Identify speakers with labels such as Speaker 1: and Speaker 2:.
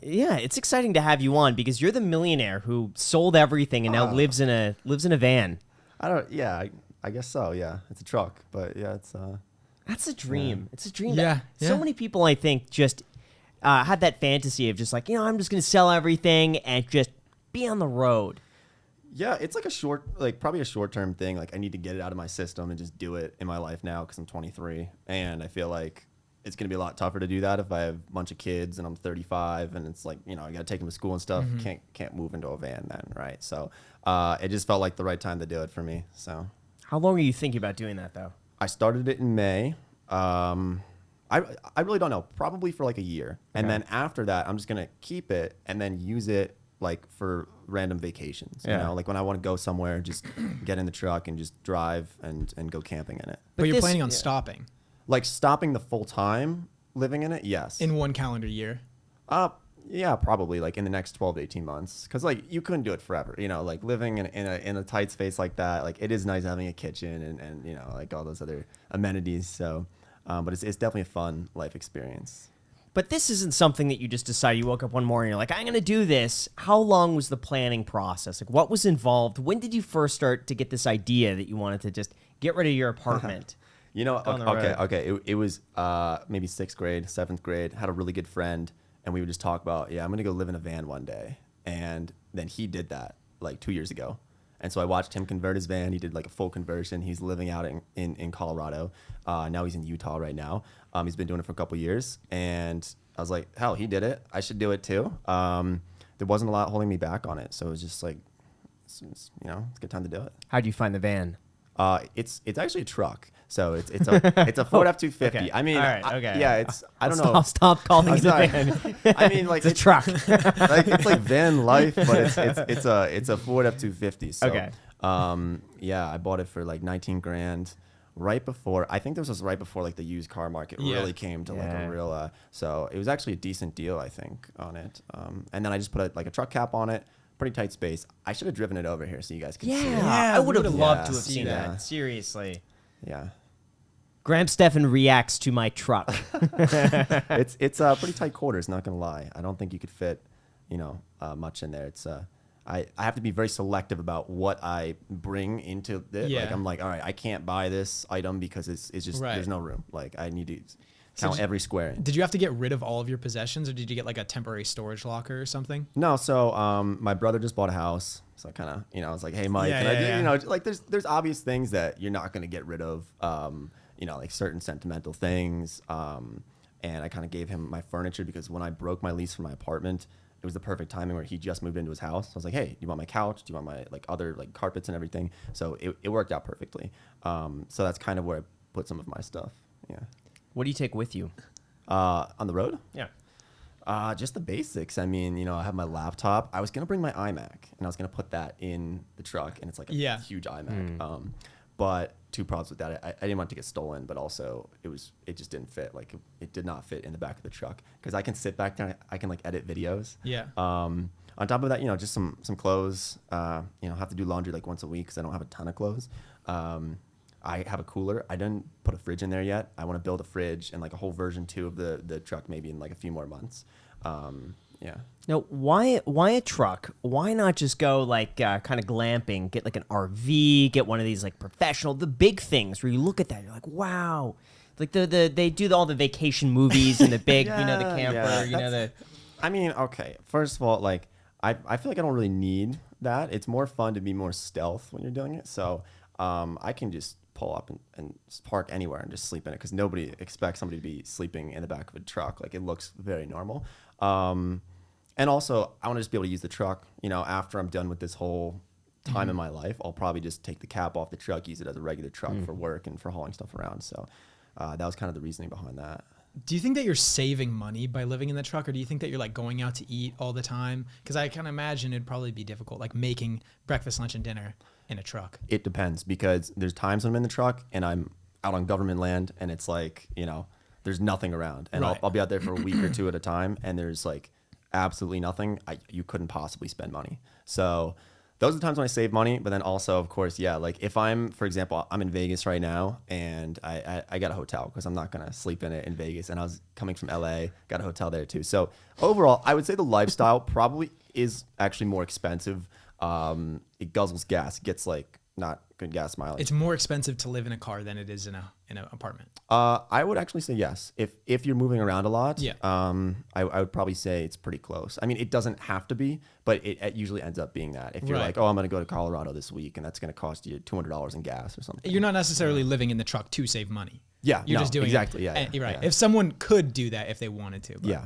Speaker 1: Yeah, it's exciting to have you on because you're the millionaire who sold everything and now lives in a van.
Speaker 2: I guess so. Yeah, it's a truck, but yeah, it's
Speaker 1: That's a dream. It's a dream.
Speaker 3: Yeah,
Speaker 1: So many people, I think, just had that fantasy of just like, I'm just going to sell everything and just be on the road.
Speaker 2: Yeah, it's like probably a short-term thing. Like I need to get it out of my system and just do it in my life now because I'm 23, and I feel like it's gonna be a lot tougher to do that if I have a bunch of kids and I'm 35, and it's like I gotta take them to school and stuff. Can't move into a van then, right? So it just felt like the right time to do it for me. So
Speaker 1: How long are you thinking about doing that though?
Speaker 2: I started it in May. I really don't know. Probably for like a year, and then after that, I'm just gonna keep it and then use it like for random vacations. You know, like when I want to go somewhere, just get in the truck and just drive and go camping in it.
Speaker 3: But you're planning on stopping
Speaker 2: Like stopping the full time living in it, yes.
Speaker 3: in 1 calendar year.
Speaker 2: Yeah, probably like in the next 12 to 18 months, because like you couldn't do it forever. Like living in a tight space like that. Like it is nice having a kitchen and like all those other amenities. So, but it's definitely a fun life experience.
Speaker 1: But this isn't something that you just decided. You woke up one morning, you're like, I'm going to do this. How long was the planning process? Like, what was involved? When did you first start to get this idea that you wanted to just get rid of your apartment?
Speaker 2: It was maybe 6th grade, 7th grade. Had a really good friend, and we would just talk about, I'm going to go live in a van one day. And then he did that like 2 years ago. And so I watched him convert his van. He did like a full conversion. He's living out in Colorado. Now he's in Utah right now. He's been doing it for a couple years. And I was like, hell, he did it. I should do it too. There wasn't a lot holding me back on it. So it was just like, it's a good time to do it.
Speaker 1: How'd you find the van?
Speaker 2: It's actually a truck. So it's a Ford F-250.
Speaker 1: Okay.
Speaker 2: I mean,
Speaker 1: all right, okay.
Speaker 2: I don't know.
Speaker 1: Stop calling it a van.
Speaker 2: I mean, like
Speaker 1: it's a truck.
Speaker 2: Like it's like van life, but it's a Ford F-250. So,
Speaker 1: okay.
Speaker 2: I bought it for like 19 grand right before. I think this was right before like the used car market really came to like a real. So it was actually a decent deal, I think, on it. And then I just put a truck cap on it. Pretty tight space. I should have driven it over here so you guys could see it.
Speaker 1: Yeah, I would have loved to have seen that. Seriously.
Speaker 2: Yeah.
Speaker 1: Graham Stephan reacts to my truck.
Speaker 2: It's pretty tight quarters, not gonna lie. I don't think you could fit, much in there. It's I have to be very selective about what I bring into it.
Speaker 3: Yeah.
Speaker 2: Like I'm like, all right, I can't buy this item because it's just there's no room. Like I need to count every square in.
Speaker 3: Did you have to get rid of all of your possessions, or did you get like a temporary storage locker or something?
Speaker 2: No, so my brother just bought a house. So I kind of, I was like, hey, Mike, like there's obvious things that you're not going to get rid of, like certain sentimental things. And I kind of gave him my furniture because when I broke my lease for my apartment, it was the perfect timing where he just moved into his house. So I was like, hey, do you want my couch? Do you want my like other like carpets and everything? So it worked out perfectly. So that's kind of where I put some of my stuff. Yeah.
Speaker 1: What do you take with you?
Speaker 2: On the road?
Speaker 1: Yeah.
Speaker 2: Just the basics. I mean, I have my laptop. I was going to bring my iMac, and I was going to put that in the truck, and it's like a huge iMac. But two problems with that. I didn't want it to get stolen, but also it just didn't fit. Like it did not fit in the back of the truck because I can sit back there. I can like edit videos.
Speaker 3: Yeah.
Speaker 2: On top of that, just some clothes. Have to do laundry like once a week because I don't have a ton of clothes. I have a cooler. I didn't put a fridge in there yet. I want to build a fridge and like a whole version 2 of the truck maybe in like a few more months. Yeah.
Speaker 1: Now, why a truck? Why not just go like kind of glamping, get like an RV, get one of these like professional, the big things where you look at that, you're like, wow. Like they do all the vacation movies and the big, the camper,
Speaker 2: I mean, okay. First of all, like I feel like I don't really need that. It's more fun to be more stealth when you're doing it. So I can just pull up and park anywhere and just sleep in it because nobody expects somebody to be sleeping in the back of a truck. Like it looks very normal. And also I want to just be able to use the truck, after I'm done with this whole time in my life, I'll probably just take the cap off the truck, use it as a regular truck for work and for hauling stuff around. So that was kind of the reasoning behind that.
Speaker 3: Do you think that you're saving money by living in the truck, or do you think that you're like going out to eat all the time? Because I can imagine it'd probably be difficult, like making breakfast, lunch, and dinner in a truck.
Speaker 2: It depends because there's times when I'm in the truck and I'm out on government land and it's like, there's nothing around. And I'll be out there for a week or 2 at a time and there's like absolutely nothing. You couldn't possibly spend money. So those are the times when I save money. But then also, of course, yeah, like if I'm, for example, I'm in Vegas right now and I got a hotel because I'm not going to sleep in it in Vegas. And I was coming from LA, got a hotel there too. So overall, I would say the lifestyle probably is actually more expensive. It guzzles gas, gets like not good gas mileage.
Speaker 3: It's more expensive to live in a car than it is in an apartment.
Speaker 2: I would actually say yes. If you're moving around a lot,
Speaker 3: Yeah.
Speaker 2: I would probably say it's pretty close. I mean, it doesn't have to be, but it usually ends up being that. If you're
Speaker 3: Right.
Speaker 2: like, oh, I'm going to go to Colorado this week, and that's going to cost you $200 in gas or something.
Speaker 3: You're not necessarily living in the truck to save money.
Speaker 2: Yeah,
Speaker 3: You're
Speaker 2: no,
Speaker 3: just doing
Speaker 2: exactly.
Speaker 3: it.
Speaker 2: Yeah,
Speaker 3: You're right.
Speaker 2: yeah.
Speaker 3: If someone could do that if they wanted to. But
Speaker 2: Yeah.